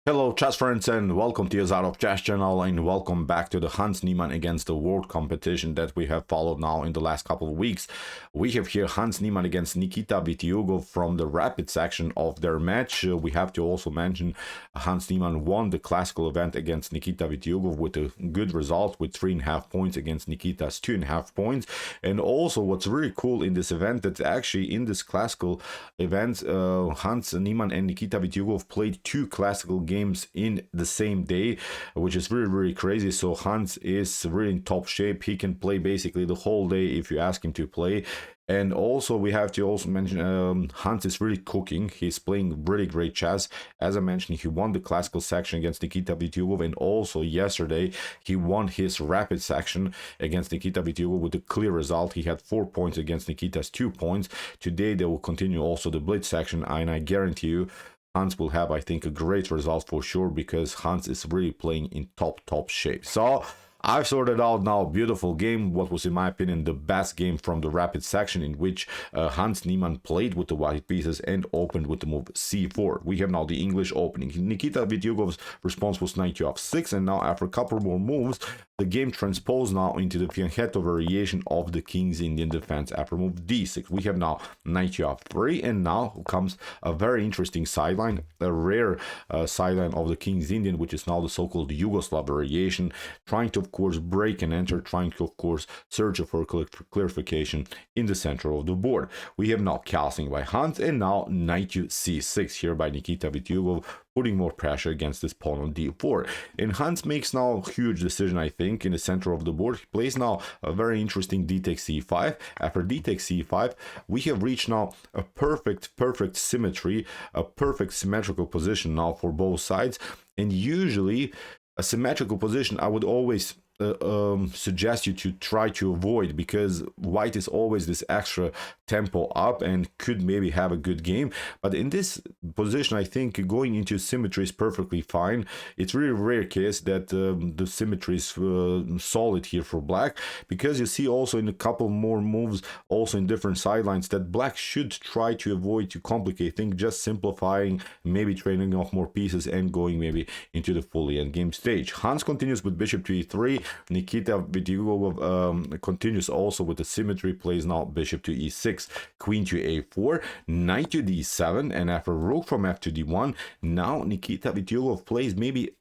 Hello chess friends and welcome to Jozarov chess channel and welcome back to the Hans Niemann against the world competition that we have followed now in the last couple of weeks. We have here Hans Niemann against Nikita Vitiugov from the rapid section of their match. We have to also mention Hans Niemann won the classical event against Nikita Vitiugov with a good result with 3.5 points against Nikita's 2.5 points. And also what's really cool in this event that actually in this classical event Hans Niemann and Nikita Vitiugov played two classical games in the same day, which is really crazy. So Hans is really in top shape. He can play basically the whole day if you ask him to play. And also we have to also mention Hans is really cooking. He's playing really great chess. As I mentioned, he won the classical section against Nikita Vitiugov, and also yesterday he won his rapid section against Nikita Vitiugov with a clear result. He had 4 points against Nikita's 2 points. Today they will continue also the blitz section, and I guarantee you Hans will have, I think, a great result for sure, because Hans is really playing in top shape. So I've sorted out now a beautiful game, what was in my opinion the best game from the rapid section, in which Hans Niemann played with the white pieces and opened with the move c4. We have now the English opening. Nikita Vitiugov's response was knight to f6, and now after a couple more moves, the game transposed now into the Fianchetto variation of the King's Indian defense after move d6. We have now knight to f3, and now comes a very interesting sideline, a rare sideline of the King's Indian, which is now the so-called Yugoslav variation, trying to, of course, break and enter, trying to, of course, search for clarification in the center of the board. We have now castling by Hans, and now knight to c6 here by Nikita Vitiugov, putting more pressure against this pawn on d4. And Hans makes now a huge decision, I think, in the center of the board. He plays now a very interesting d takes c5. After d takes c5, we have reached now a perfect symmetry, a perfect symmetrical position now for both sides. And usually a symmetrical position I would always suggest you to try to avoid, because white is always this extra tempo up and could maybe have a good game. But in this position, I think going into symmetry is perfectly fine. It's really rare case that the symmetry is solid here for black, because you see also in a couple more moves, also in different sidelines, that black should try to avoid to complicate things, just simplifying, maybe trading off more pieces and going maybe into the fully endgame stage. Hans continues with bishop to e3. Nikita Vitiugov continues also with the symmetry, plays now bishop to e6, queen to a4, knight to d7, and after rook from f to d1, now Nikita Vitiugov plays maybe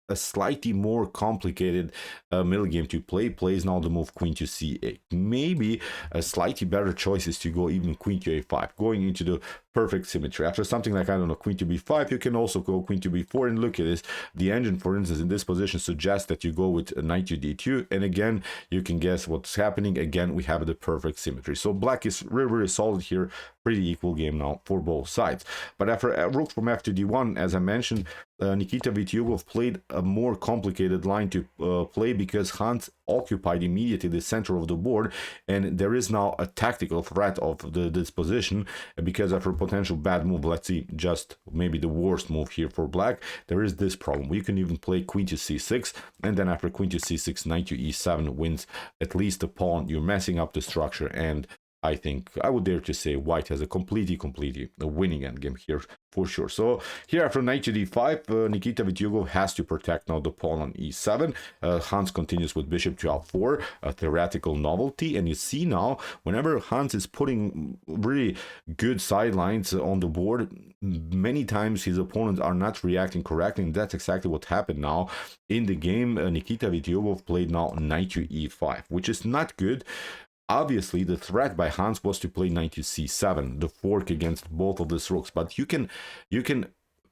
a slightly more complicated middle game to play, plays now the move queen to c8. Maybe a slightly better choice is to go even queen to a5, going into the perfect symmetry. After something like, I don't know, queen to b5, you can also go queen to b4, and look at this. The engine, for instance, in this position suggests that you go with knight to d2, and again, you can guess what's happening. Again, we have the perfect symmetry. So black is really solid here, pretty equal game now for both sides. But after rook from f to d1, as I mentioned, Nikita Vitiugov played a more complicated line to play, because Hans occupied immediately the center of the board, and there is now a tactical threat of this position, because after a potential bad move, let's see, just maybe the worst move here for black, there is this problem. You can even play queen to c6, and then after queen to c6, knight to e7 wins at least a pawn. You're messing up the structure, and I think I would dare to say white has a completely winning endgame here for sure. So here after knight to d5, Nikita Vitiugov has to protect now the pawn on e7. Hans continues with bishop to f4, a theoretical novelty. And you see now, whenever Hans is putting really good sidelines on the board, many times his opponents are not reacting correctly, and that's exactly what happened now in the game. Nikita Vitiugov played now knight to e5, which is not good. Obviously, the threat by Hans was to play knight to c7, the fork against both of these rooks. But you can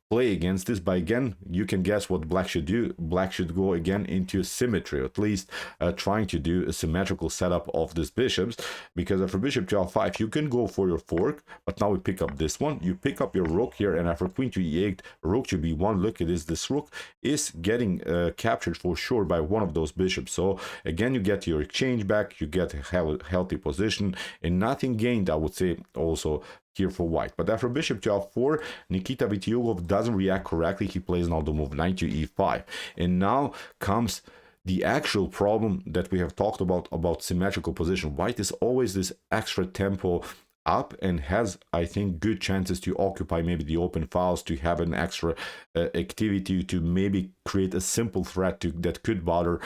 play against this, but again, you can guess what black should do. Black should go again into symmetry, or at least trying to do a symmetrical setup of these bishops, because after bishop to f5, you can go for your fork, but now we pick up this one. You pick up your rook here, and after queen to e8, rook to b1, look at this rook is getting captured for sure by one of those bishops. So again, you get your exchange back, you get a healthy position, and nothing gained, I would say, also here for white. But after bishop to f4, Nikita Vitiugov doesn't react correctly. He plays now the move knight to e5, and now comes the actual problem that we have talked about symmetrical position. White is always this extra tempo up and has, I think, good chances to occupy maybe the open files, to have an extra activity, to maybe create a simple threat that could bother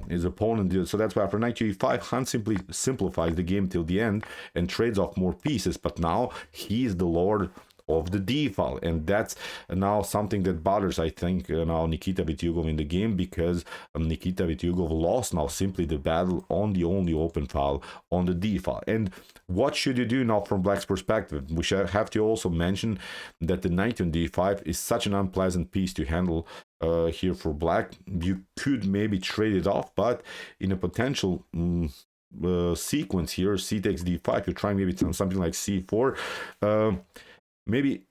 his opponent. So that's why after knight to e5, Hans simply simplifies the game till the end and trades off more pieces. But now he is the lord of the d file, and that's now something that bothers, I think, now Nikita Vitiugov in the game, because Nikita Vitiugov lost now simply the battle on the only open file on the d file. And what should you do now from Black's perspective? We should have to also mention that the knight on d5 is such an unpleasant piece to handle here for Black. You could maybe trade it off, but in a potential sequence here, c takes d5, you're trying maybe something like c4. Maybe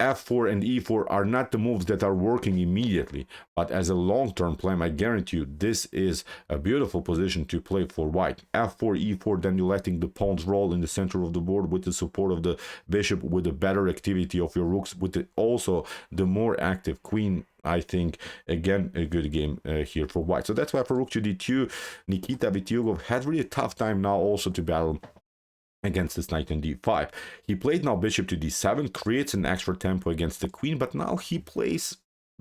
f4 and e4 are not the moves that are working immediately, but as a long-term plan, I guarantee you this is a beautiful position to play for white. f4, e4, then you're letting the pawns roll in the center of the board with the support of the bishop, with the better activity of your rooks, with also the more active queen. I think, again, a good game here for white. So that's why for rook to d2, Nikita Vitiugov had really a tough time now also to battle against this knight on d5. He played now bishop to d7, creates an extra tempo against the queen, but now he plays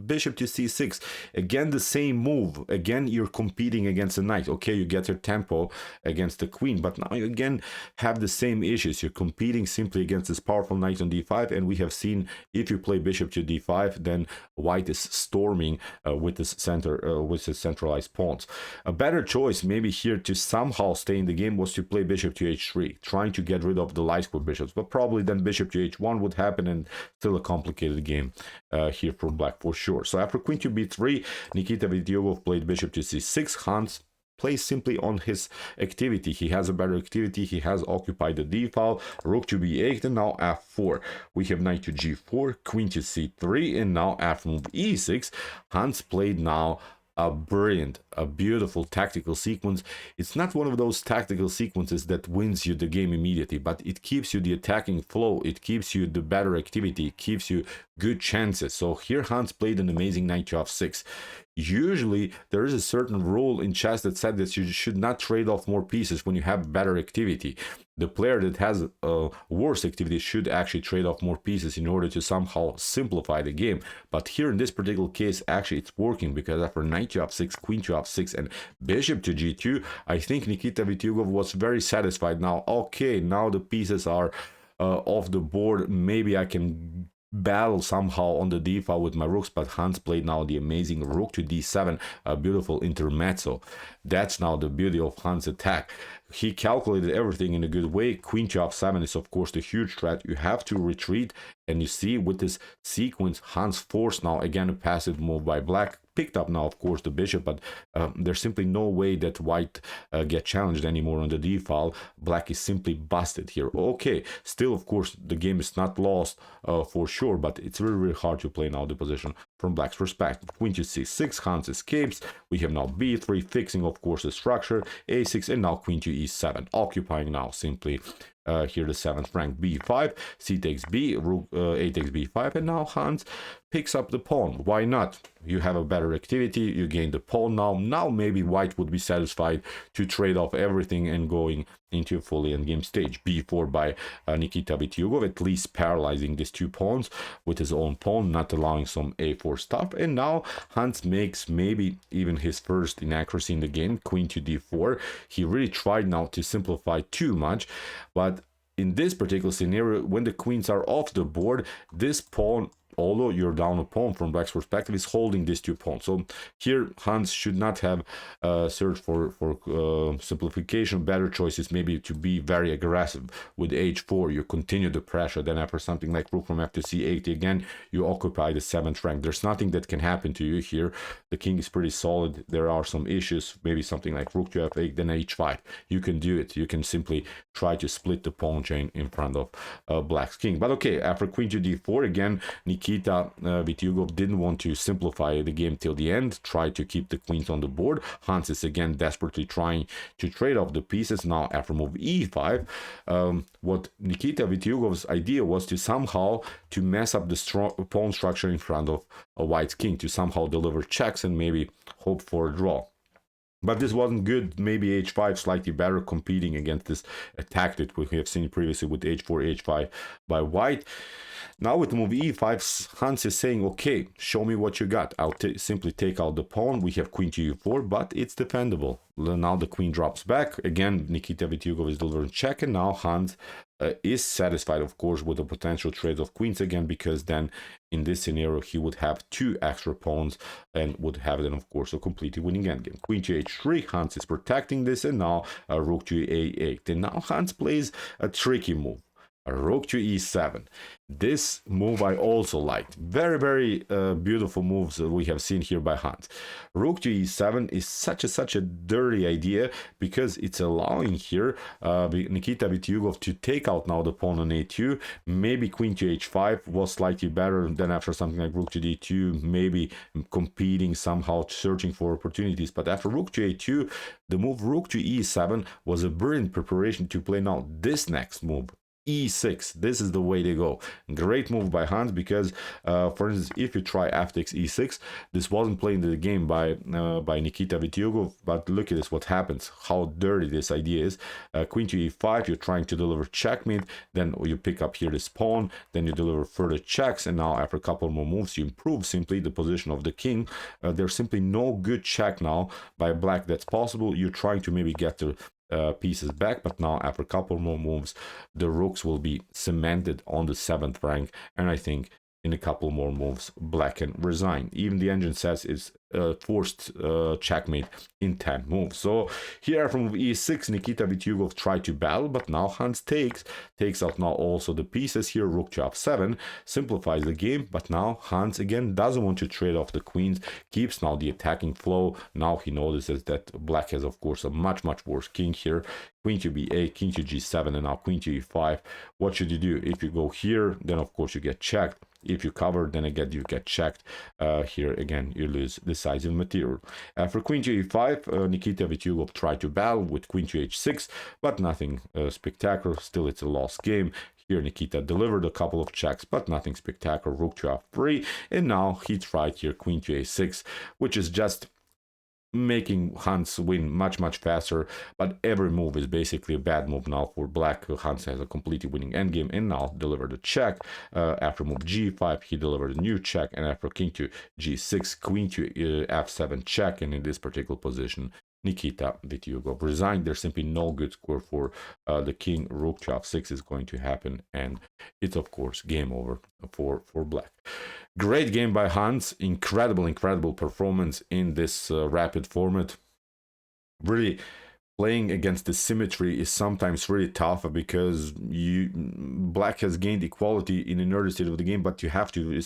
bishop to c6. Again, the same move. Again, you're competing against the knight. Okay, you get your tempo against the queen, but now you again have the same issues. You're competing simply against this powerful knight on d5, and we have seen if you play bishop to d5, then white is storming with this centralized pawns. A better choice maybe here to somehow stay in the game was to play bishop to h3, trying to get rid of the light square bishops, but probably then bishop to h1 would happen, and still a complicated game here for Black for sure. So after queen to b3, Nikita Vitiugov played bishop to c6. Hans plays simply on his activity. He has a better activity. He has occupied the d file. Rook to b8, and now f4. We have knight to g4, queen to c3, and now after move e6, Hans played now a brilliant, a beautiful tactical sequence. It's not one of those tactical sequences that wins you the game immediately, but it keeps you the attacking flow, it keeps you the better activity, it keeps you good chances. So here Hans played an amazing knight to f6. Usually there is a certain rule in chess that said that you should not trade off more pieces when you have better activity. The player that has worse activity should actually trade off more pieces in order to somehow simplify the game. But here in this particular case, actually it's working, because after knight to f6, queen to f6, and bishop to g2, I think Nikita Vitiugov was very satisfied now. Okay, now the pieces are off the board. Maybe I can battle somehow on the d file with my rooks, but Hans played now the amazing rook to d7, a beautiful intermezzo. That's now the beauty of Hans' attack. He calculated everything in a good way. Queen to f7 is of course the huge threat. You have to retreat, and you see with this sequence, Hans forced now again a passive move by Black. Picked up now of course the bishop, but there's simply no way that white get challenged anymore on the d file. Black is simply busted here. Okay, still of course the game is not lost for sure, but it's really hard to play now the position from Black's perspective. Queen to c6, Hans escapes. We have now b3, fixing of course the structure, a6, and now queen to e7, occupying now simply here the 7th rank. b5, c takes b, rook a takes b5, and now Hans picks up the pawn. Why not? You have a better activity, you gain the pawn now maybe white would be satisfied to trade off everything and going into a fully endgame stage. b4 by Nikita Vitiugov, at least paralyzing these two pawns with his own pawn, not allowing some a4 stuff. And now Hans makes maybe even his first inaccuracy in the game, queen to d4. He really tried now to simplify too much, but in this particular scenario, when the queens are off the board, this pawn, although you're down a pawn from Black's perspective, is holding these two pawns. So here Hans should not have searched for simplification. Better choice is maybe to be very aggressive with h4. You continue the pressure, then after something like rook from f to c8, again you occupy the 7th rank. There's nothing that can happen to you here. The king is pretty solid. There are some issues, maybe something like rook to f8, then h5. You can do it. You can simply try to split the pawn chain in front of Black's king. But okay, after queen to d4, again Nikita Vitiugov didn't want to simplify the game till the end, tried to keep the queens on the board. Hans is again desperately trying to trade off the pieces. Now after move e5, what Nikita Vitiugov's idea was to somehow to mess up the pawn structure in front of a white's king, to somehow deliver checks and maybe hope for a draw. But this wasn't good. Maybe h5 slightly better, competing against this attack that we have seen previously with h4, h5 by white. Now with move e5, Hans is saying, okay, show me what you got. I'll simply take out the pawn. We have queen to e4, but it's defendable. Now the queen drops back. Again, Nikita Vitiugov is delivering check, and now Hans is satisfied, of course, with the potential trades of queens again, because then in this scenario he would have 2 extra pawns and would have then, of course, a completely winning endgame. Queen to h3, Hans is protecting this, and now rook to a8. And now Hans plays a tricky move. Rook to e7. This move I also liked. Very, very beautiful moves that we have seen here by Hans. Rook to e7 is such a dirty idea, because it's allowing here Nikita Vitiugov to take out now the pawn on a2. Maybe queen to h5 was slightly better than after something like rook to d2, maybe competing somehow, searching for opportunities. But after rook to a2, the move rook to e7 was a brilliant preparation to play now this next move, e6. This is the way to go. Great move by Hans, because for instance, if you try f takes e6, this wasn't playing the game by Nikita Vitiugov, but look at this, what happens, how dirty this idea is. Queen to e5, you're trying to deliver checkmate, then you pick up here this pawn, then you deliver further checks, and now after a couple more moves you improve simply the position of the king. There's simply no good check now by black that's possible. You're trying to maybe get the pieces back, but now after a couple more moves the rooks will be cemented on the 7th rank, and I think in a couple more moves black can resign. Even the engine says it's forced checkmate in 10 moves. So here from move e6, Nikita Vitiugov tried to battle, but now Hans takes out now also the pieces here. Rook to f7 simplifies the game, but now Hans again doesn't want to trade off the queens, keeps now the attacking flow. Now he notices that black has, of course, a much worse king here. Queen to b8, king to g7, and now queen to e5. What should you do? If you go here, then of course you get checked. If you cover, then again you get checked. Here again you lose decisive material. For queen to e5, Nikita Vitiugov tried to battle with queen to h6, but nothing spectacular. Still, it's a lost game. Here Nikita delivered a couple of checks, but nothing spectacular. Rook to f3, and now he tried here queen to a6, which is just making Hans win much faster. But every move is basically a bad move now for black. Hans has a completely winning endgame, and now delivered a check. After move g5 he delivered a new check, and after king to g6, queen to f7 check, and in this particular position Nikita Vitiugov resigned. There's simply no good score for the king. Rook to f6 is going to happen, and it's of course game over for black. Great game by Hans. Incredible performance in this rapid format. Really, playing against the symmetry is sometimes really tough, because black has gained equality in an early stage of the game, but you have to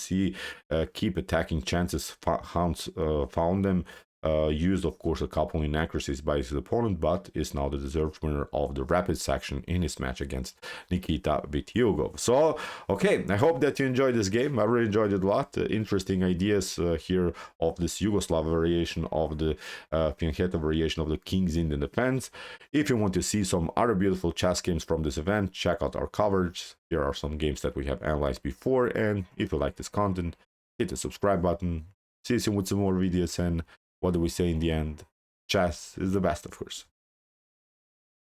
keep attacking chances. Hans found them. Used, of course, a couple inaccuracies by his opponent, but is now the deserved winner of the rapid section in his match against Nikita Vitiugov. So, okay, I hope that you enjoyed this game. I really enjoyed it a lot. Interesting ideas here of this Yugoslav variation of the Fianchetto variation of the King's Indian Defense. If you want to see some other beautiful chess games from this event, check out our coverage. Here are some games that we have analyzed before, and if you like this content, hit the subscribe button. See you soon with some more videos, and what do we say in the end? Chess is the best, of course.